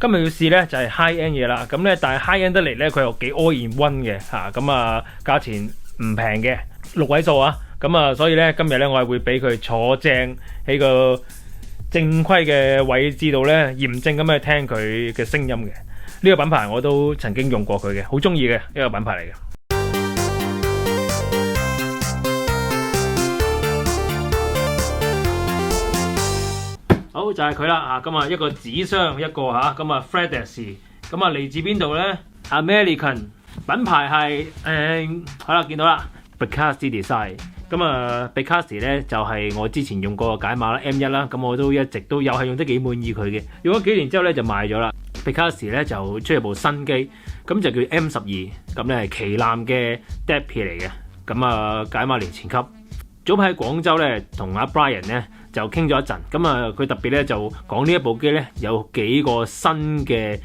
今日要試咧就係 high end 嘢啦，咁咧但係 high end 得嚟咧佢又幾 all in one 嘅嚇，咁價錢唔平嘅6位數啊，咁所以咧今日咧我係會俾佢坐正喺個正規嘅位置度咧，驗證咁去聽佢嘅聲音嘅。呢個品牌我都曾經用過佢嘅，好中意嘅一個品牌嚟嘅。好就係佢啦嚇，咁一個紙箱一個嚇，咁Fredex，咁嚟自邊度咧 ？American 品牌係好啦，見到啦 ，Bicasti Design。咁Bicasti 咧就係我之前用過嘅解碼啦 M1 啦，咁我都一直都有係用得幾滿意佢嘅。用咗幾年之後咧就賣咗啦。Bicasti 咧就出咗部新機，咁就叫 M12，咁咧係旗艦嘅 DAPI 嚟嘅。咁解碼連前級。早排喺廣州咧同阿 Brian 咧就傾咗一陣，咁佢特別咧就講呢一部機咧有幾個新嘅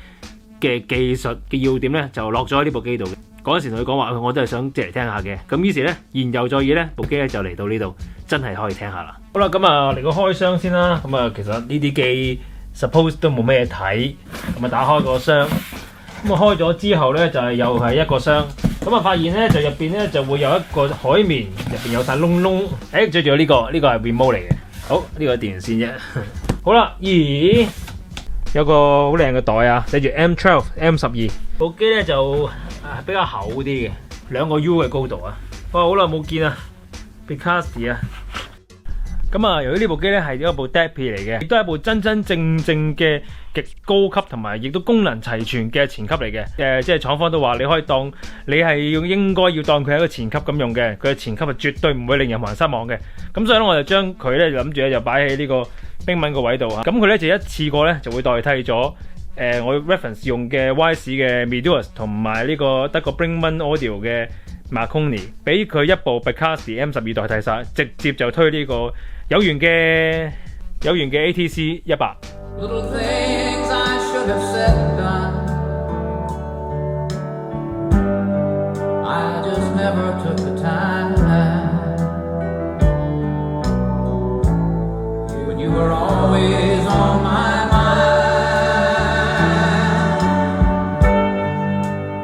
技術嘅要點咧就落咗喺呢部機度嘅。嗰陣時同佢講話，我都係想借嚟聽下嘅。咁於是咧言猶在耳咧，部機咧就嚟到呢度，真係可以聽下啦。好啦，咁嚟個開箱先啦。咁其實呢啲機 suppose 都冇咩睇，咁打開個箱，咁開咗之後咧就係又係一個箱。咁發現咧就入邊咧就會有一個海綿，入邊有晒窿窿。最仲有呢個係 remote 嚟嘅。好，呢個係電源線啫。好啦，咦，有個好靚嘅袋啊，寫住 M12、M12。部機咧就比較厚啲嘅，2個 U 嘅高度啊。哇，好耐冇見啊 ，Bicasti 啊。咁由於呢部機咧係一部 DAPI 嚟嘅，亦都係一部真真正正嘅極高級同埋亦都功能齊全嘅前級嚟嘅。即係廠方都話你可以當你係應該要當佢係一個前級咁用嘅，佢嘅前級係絕對唔會令任何人失望嘅。咁所以咧我就將佢咧諗住咧就擺喺呢個冰文個位度啊。咁佢咧就一次過咧就會代替咗我 reference 用嘅 YS 嘅 Meduus 同埋呢個德國 Brinkmann Audio 嘅 Marconi， 俾佢一部 Bicasti M12代替晒，直接就推呢個有緣嘅 ATC 100。Little things I should have said and done, I just never took the time. When you were always on my mind,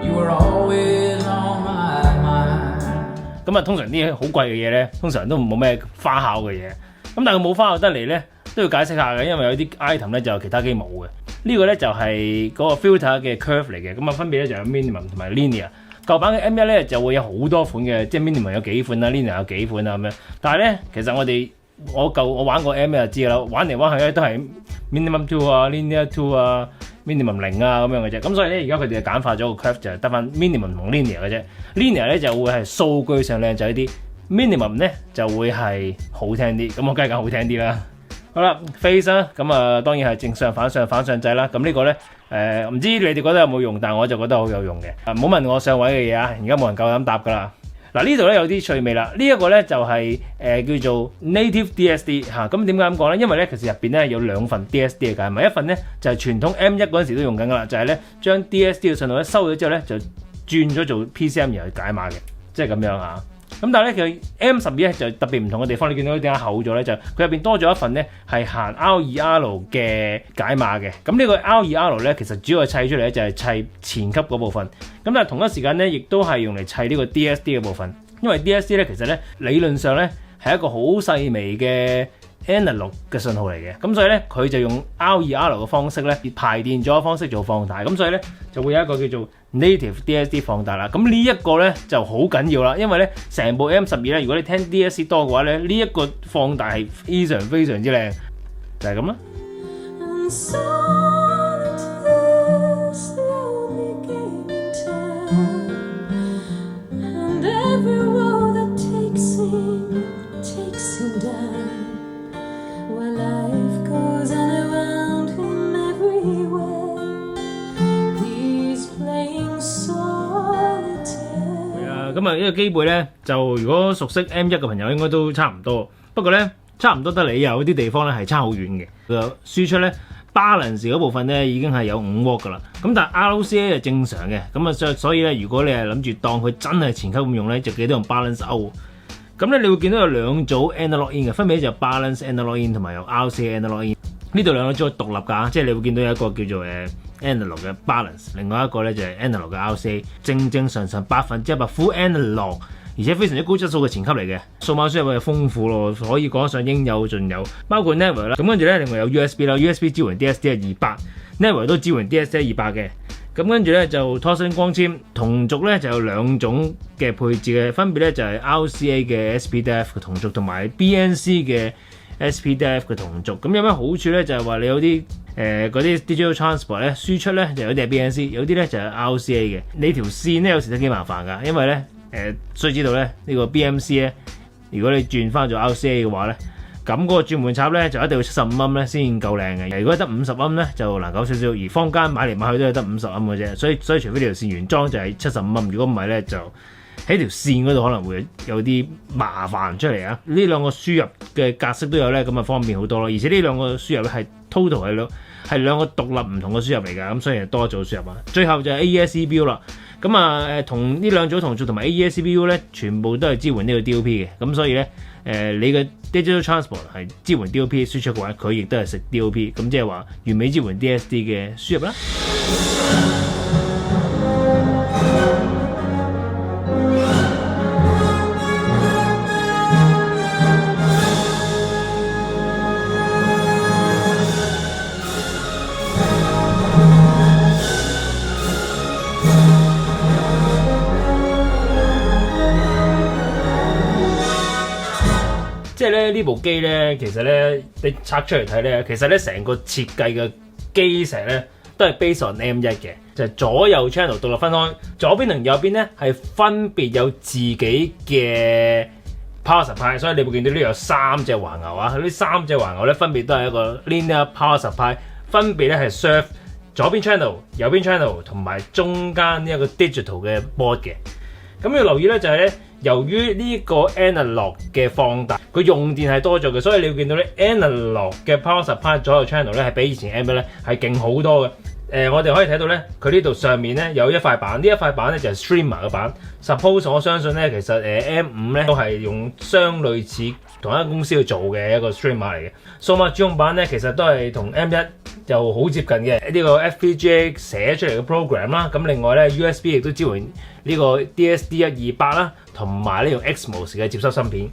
you were always on my mind。咁通常啲好貴嘅嘢咧，通常都冇咩花巧嘅嘢。咁但係佢冇花巧得嚟咧，都要解釋下嘅，因為有啲 item 咧就其他機冇嘅。呢個咧就係嗰個 filter 嘅 curve 嚟嘅，咁分別咧就有 minimum 同埋 linear。舊版嘅 M1 咧就會有好多款嘅，即係 minimum 有幾款啦 ，linear 有幾款啊咁樣。但係咧，其實我玩過 M1 就知啦，玩嚟玩去咧都係 minimum 2啊 ，linear 2啊 ，minimum 0啊咁樣嘅啫。咁所以咧，而家佢哋就簡化咗個 curve，就係得翻 minimum 同 linear 嘅啫。linear 咧就會係數據上靚仔啲。minimum 咧就會係好聽啲，咁我梗係講好聽啲啦。好啦 ，face 啦，咁當然係正上反上反上掣啦。咁呢個咧唔知你哋覺得有冇用，但係我就覺得好有用嘅。唔好問我上位嘅嘢啊，而家冇人夠膽答噶啦。嗱呢度咧有啲趣味啦，呢一個咧就係叫做 native DSD 嚇。咁點解咁講咧？因為咧其實入邊咧有2份 DSD 嘅解碼，一份咧就係傳統 M1 嗰陣時都用緊噶啦，就係咧將 DSD 嘅信號咧收咗之後咧就轉咗做 PCM 而去解碼嘅，即係咁樣嚇。咁但係咧，佢 M12咧就特別唔同嘅地方，你見到點解厚咗咧？就佢入邊多咗一份咧係行 R2R 嘅解碼嘅。咁呢個 R2R 咧，其實主要係砌出嚟咧就係砌前級嗰部分。咁但係同一時間咧，亦都係用嚟砌呢個 DSD 嘅部分。因為 DSD 咧其實咧理論上咧係一個好細微嘅 analog 嘅信號嚟嘅。咁所以咧佢就用 R2R 嘅方式咧排電咗嘅方式做放大。咁所以咧就會有一個叫做 native DSD 放大啦，咁呢一個咧就好緊要啦，因為咧成部 M12咧，如果你聽 DSD 多嘅話咧，呢一個放大係非常非常之靚，就係咁啦。咁呢個機背咧，就如果熟悉 M1 嘅朋友應該都差唔多，不過咧差唔多得嚟有啲地方咧係差好遠嘅。佢輸出咧 balance 嗰部分咧已經係有5 W 噶啦，咁但係 RCA 係正常嘅，咁所以咧如果你係諗住當佢真係前級咁用咧，就記得用 balance out。咁咧你會見到有2組 analog in 嘅，分別就 balance analog in 同埋有 RCA analog in。呢度2組係獨立㗎，即係你會見到有一個叫做 analog 嘅 balance， 另外一個咧就係 analog 嘅 RCA， 正常100% full analog， 而且非常之高質素嘅前級嚟嘅。數碼輸入係豐富咯，可以講得上應有盡有，包括 network 啦。咁跟住咧，另外有 USB 啦 ，USB 支援 DSD28，network 都支援 DSD28嘅。咁跟住咧就拖新光纖，同軸咧就有兩種嘅配置嘅，分別咧就係 RCA 嘅 SPDIF 嘅同軸同埋 BNC 嘅 SPDIF 嘅同軸。咁有咩好處咧？就係話你有啲嗰啲 digital transport 咧輸出咧就有啲係 BNC， 有啲咧就係 RCA 嘅。你條線咧有時都幾麻煩㗎，因為咧需知道咧呢個 BMC 咧，如果你轉翻做 RCA 嘅話咧。咁嗰個轉換插咧就一定要75安咧先夠靚嘅，如果得50安咧就難搞少少，而坊間買嚟買去都係得50安嘅啫，所以除非條線原裝就係75安，如果唔係咧就喺條線嗰度可能會有啲麻煩出嚟啊！呢兩個輸入嘅格式都有咧，咁啊方便好多咯，而且呢兩個輸入咧係 total 係兩個獨立唔同嘅輸入嚟㗎，咁所以多一組輸入啊。最後就係 AES EBU 啦，咁啊同呢兩組同軸同埋 AES EBU 咧，全部都係支援呢個 DOP 嘅，咁所以咧你嘅 digital transport 係支援 DOP 輸出嘅話，佢亦都係食 DOP， 咁即係話完美支援 DSD 嘅輸入啦。即係咧呢部機咧，其實咧你拆出嚟睇咧，其實咧成個設計嘅基石咧都係 based on M1 嘅，就係左右 channel 獨立分開，左邊同右邊咧係分別有自己嘅 power supply， 所以你會見到呢有3隻橫牛啊，呢3隻橫牛咧分別都係一個 linear power supply， 分別咧係 serve 左邊 channel、右邊 channel 同埋中間呢一個 digital 嘅 board 嘅。咁要留意咧就係咧，由於呢個 analog 嘅放大，佢用電係多咗嘅，所以你會見到咧 analog 嘅 power supply 左右 channel 咧係比以前 M1 咧係勁好多嘅。我哋可以睇到咧，佢呢度上面咧有一塊板，呢一塊板咧就係 streamer 嘅板。Suppose 我相信咧，其實M5 咧都係用相類似同一間公司去做嘅一個 streamer 嚟嘅。數碼主控板咧其實都係同 M1 就好接近嘅，呢個 FPGA 寫出嚟嘅 program 啦。咁另外咧 USB 亦都支援呢個 DSD128啦，同埋呢用 XMOS 嘅接收芯片。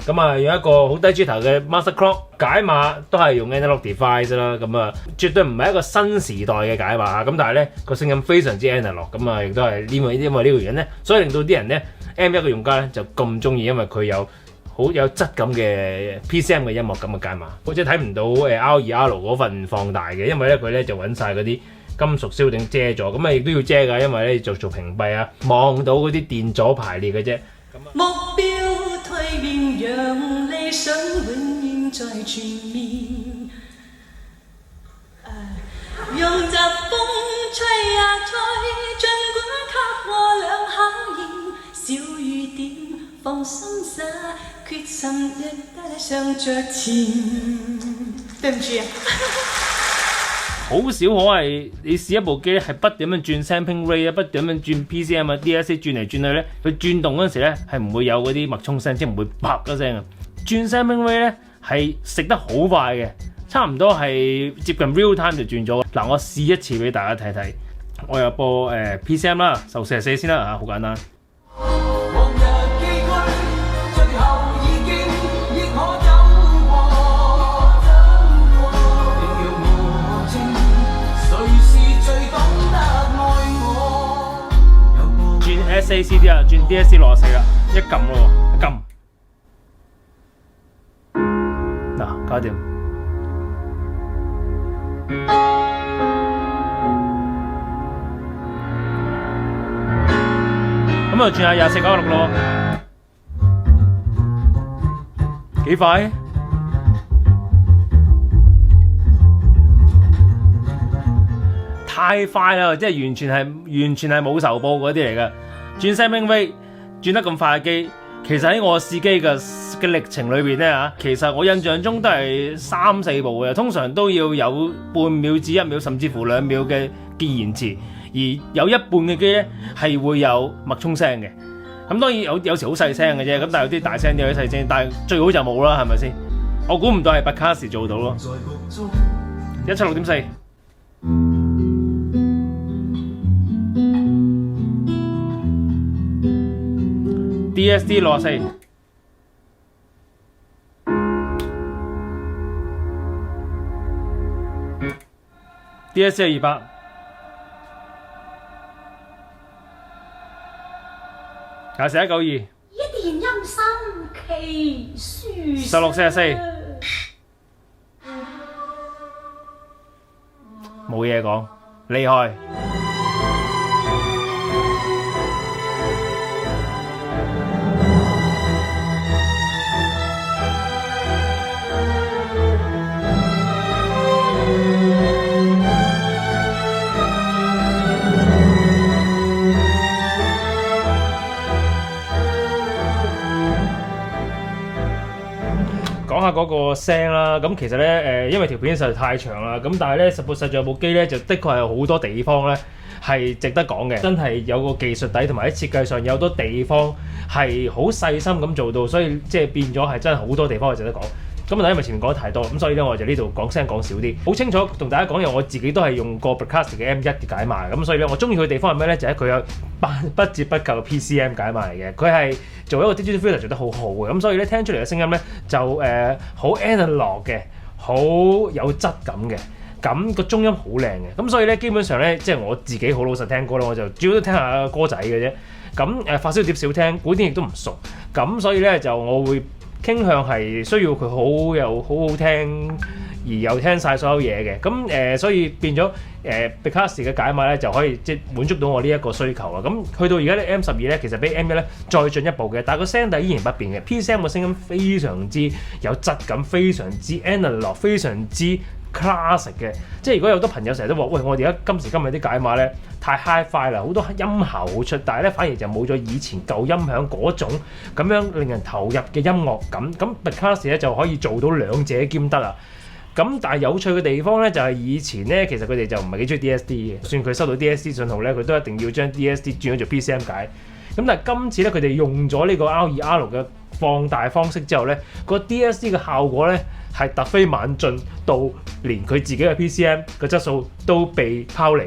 咁啊，用一個好低 jitter 嘅 master clock 解碼都係用 analog device 啦。咁啊，絕對唔係一個新時代嘅解碼。咁但係咧個聲音非常之 analog。咁啊，亦都係因為呢個原因咧，所以令到啲人咧 M1 嘅用家咧就咁中意，因為佢有好有質感嘅 PCM 嘅音樂感嘅解碼。或者睇唔到R2R 嗰份放大嘅，因為咧佢咧就揾晒嗰啲金屬燒頂遮咗。咁啊，亦都要遮㗎，因為咧做屏蔽啊，望到嗰啲電阻排列嘅啫。目標蛻變，讓理想永遠在前面。讓疾風吹呀吹，儘管給我兩考驗，小雨點放心灑，決心亦得上着前。對唔住啊！好少可係你試一部機咧，係不斷咁轉 sampling rate 啊，不斷咁轉 PCM 啊、DSA 轉嚟轉去咧，佢轉動嗰陣時咧係唔會有嗰啲脈衝聲，即係唔會啪一聲啊。轉 sampling rate 咧係食得好快嘅，差唔多係接近 real time 就轉咗。嗱，我試一次俾大家睇睇，我又播PCM 啦，受44先啦嚇，好簡單。SACD 啊，轉 DSC 64啦，一撳咯，一撳，嗱，搞掂。咁啊，轉下2496咯，幾快？太快啦，即係完全係冇仇報嗰啲嚟㗎。轉 sampling rate 轉得咁快嘅機，其實喺我試機嘅歷程裏邊咧嚇，其實我印象中都係3、4步嘅，通常都要有半秒至1秒，甚至乎2秒嘅延遲，而有一半嘅機咧係會有脈衝聲嘅。咁當然有時好細聲嘅啫，咁但係有啲大聲啲，有啲細聲，但係最好就冇啦，係咪先？我估唔到係 Backcast 做到咯，176.4。DSD 64。DSD 200。4192。一電音心奇書。1644。冇嘢講，厲害。講下嗰個聲啦，咁其實咧因為條片實在太長啦，咁但係咧實在有部機咧就的確係有好多地方咧係值得講嘅，真係有個技術底同埋喺設計上有好多地方係好細心咁做到，所以即係變咗係真係好多地方係值得講。咁但係因為前面講得太多，咁所以咧我就呢度講聲講少啲，好清楚同大家講，因為我自己都係用過 Broadcast 嘅 M1 嘅解碼，咁所以咧我中意佢嘅地方係咩咧？就係佢有不折不扣嘅 PCM 解碼嚟嘅，佢係做一個 digital filter 做得好好嘅，咁所以咧聽出嚟嘅聲音咧就好 analog 嘅，好有質感嘅。咁個中音好靚嘅，咁所以咧基本上咧，即係我自己好老實聽歌啦，我就主要都聽下歌仔嘅啫。咁發燒碟少聽，古典亦都唔熟，咁所以咧就我會傾向係需要佢好好聽，而又聽晒所有嘢嘅。咁所以變咗Broadcast 嘅解碼咧就可以即係滿足到我呢一個需求啦。咁去到而家咧 M12咧，其實比 M1咧再進一步嘅，但係個聲底依然不變嘅。PCM 嘅聲音非常之有質感，非常之 analog， 非常之classic 嘅，即係如果有好多朋友成日都話，喂，我哋而家今時今日啲解碼咧太 hi-fi 啦，好多音效好出，但係咧反而就冇咗以前舊音響嗰種咁樣令人投入嘅音樂感。咁 Broadcast 咧就可以做到兩者兼得啦。咁但係有趣嘅地方咧就係以前咧其實佢哋就唔係幾中意 DSD 嘅，就算佢收到 DSD 信號咧，佢都一定要將 DSD 轉咗做 PCM 解。咁但係今次咧佢哋用咗呢個 R2R 嘅放大方式之後咧，個 DSD 嘅效果咧係突飛猛進到連佢自己嘅 PCM 嘅質素都被拋離，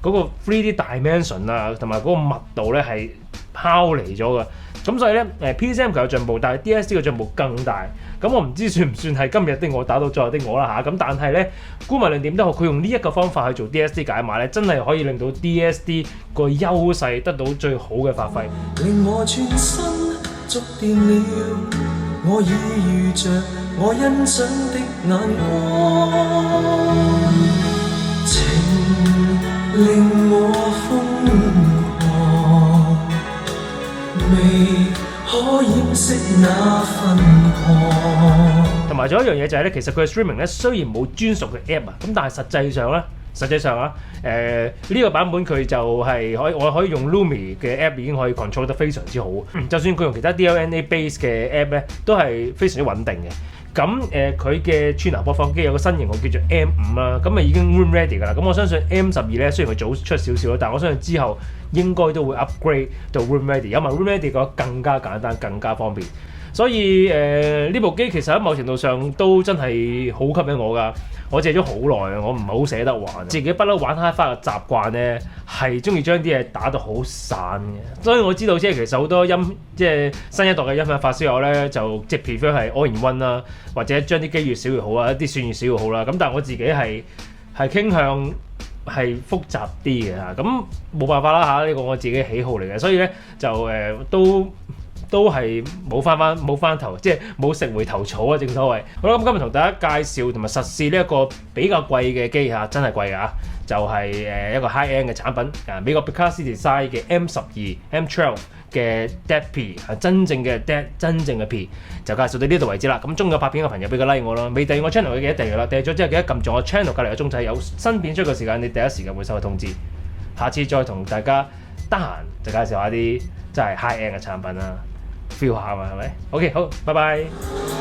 嗰個 3D dimension 啊同埋嗰個密度咧係拋離咗嘅。咁所以咧PCM 佢有進步，但係 DSD 嘅進步更大。咁我唔知算唔算係今日的我打到昨日的我啦嚇。咁但係咧，姑勿論點都好，佢用呢一個方法去做 DSD 解碼咧，真係可以令到 DSD 個優勢得到最好嘅發揮。令我轉身觸電了，我已遇着我欣賞的眼光，情令我瘋狂，未可掩飾那份狂。同埋仲有一樣嘢就係咧，其實佢嘅 streaming 咧雖然冇專屬嘅 app 啊，咁但係實際上啊，呢個版本佢就係我可以用 Lumi 嘅 app 已經可以 control 得非常之好。就算佢用其他 DLNA base 嘅 app 咧，都係非常之穩定嘅。咁佢嘅串流播放機有個新型號叫做 M5 啦，咁已經 room ready 㗎啦。咁我相信 M12咧雖然佢早出少少啦，但我相信之後應該都會 upgrade 到 room ready。有埋 room ready 嘅話更加簡單，更加方便。所以呢部機其實喺某程度上都真係好吸引我㗎。我借咗好耐，我唔係好捨得玩。自己不嬲玩 hi-fi 嘅習慣咧，係中意將啲嘢打到好散嘅。所以我知道即係其實好多即係新一代嘅音響發燒友咧，就即係 prefer 係 all-in-one 啦，或者將啲機越少越好啊，一啲算越少越好啦。咁但係我自己係傾向係複雜啲嘅嚇。咁冇辦法啦嚇，呢個我自己喜好嚟嘅，所以咧就都係冇翻頭，即係冇食回頭草啊！正所謂。好啦，咁今日同大家介紹同埋實試呢一個比較貴嘅機嚇，真係貴㗎，就係一個 high end 嘅產品美國 Broadcast Design 嘅 M12 M12 嘅 DAT P 真正嘅 DAT 真正嘅 P 就介紹到呢度為止啦。咁中意拍片嘅朋友俾個 like 我咯，未訂閱我 channel 嘅記得訂閱啦，訂閱咗之後記得撳住我 channel 隔離嘅鐘仔，有新片出嘅時間你第一時間會收到通知。下次再同大家得閒就介紹下啲真係 high end 嘅產品啦。feel 下嘛係咪 ？OK 好，拜拜。